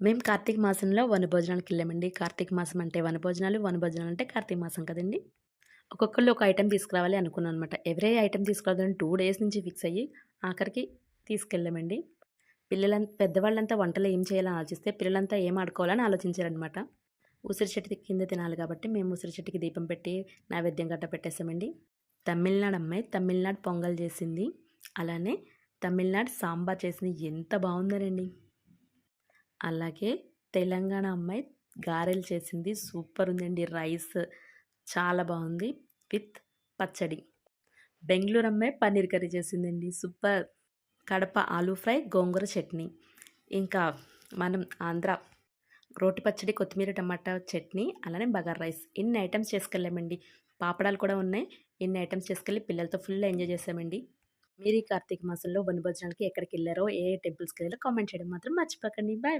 మేము కార్తీక మాసంలో వనభోజనాలకెళ్ళామండి. కార్తీక మాసం అంటే వనభోజనాలు, వనభోజనాలు అంటే కార్తీక మాసం కదండీ! ఒక్కొక్కళ్ళు ఒక ఐటెమ్ తీసుకురావాలి అనుకున్నాం అనమాట. ఎవరే ఐటెమ్ తీసుకురావాలని 2 డేస్ నుంచి ఫిక్స్ అయ్యి ఆఖరికి తీసుకెళ్ళామండి. పెద్దవాళ్ళంతా వంటలు ఏం చేయాలని ఆలోచిస్తే, పిల్లలంతా ఏం ఆడుకోవాలని ఆలోచించారనమాట. ఉసిరి చెట్టు కింద తినాలి కాబట్టి మేము ఉసిరి చెట్టుకి దీపం పెట్టి నైవేద్యం గట్టా పెట్టేసామండి. తమిళనాడు అమ్మాయి తమిళనాడు పొంగల్ చేసింది. అలానే తమిళనాడు సాంబార్ చేసింది. ఎంత బావుందోనండి. అలాగే తెలంగాణ అమ్మాయి గారెలు చేసింది. సూపర్ ఉందండి. రైస్ చాలా బావుంది. విత్ పచ్చడి. బెంగుళూరు అమ్మాయి పన్నీర్ కర్రీ చేసిందండి. సూపర్. కడప ఆలూ ఫ్రై, గోంగూర చట్నీ. ఇంకా మనం ఆంధ్ర రోటి పచ్చడి, కొత్తిమీర, టమాటా చట్నీ, అలానే బగారా రైస్. ఇన్ని ఐటెమ్స్ చేసుకెళ్ళామండి. పాపడాలు కూడా ఉన్నాయి. ఇన్ని ఐటెమ్స్ చేసుకెళ్ళి పిల్లలతో ఫుల్ ఎంజాయ్ చేశామండి. మీరు ఈ కార్తీక మాసంలో వనభోజనాలకి ఎక్కడికెళ్లారో, ఏ ఏ టెంపుల్స్‌కెళ్లారో కామెంట్ చేయడం మాత్రం మర్చిపోకండి. బాయ్.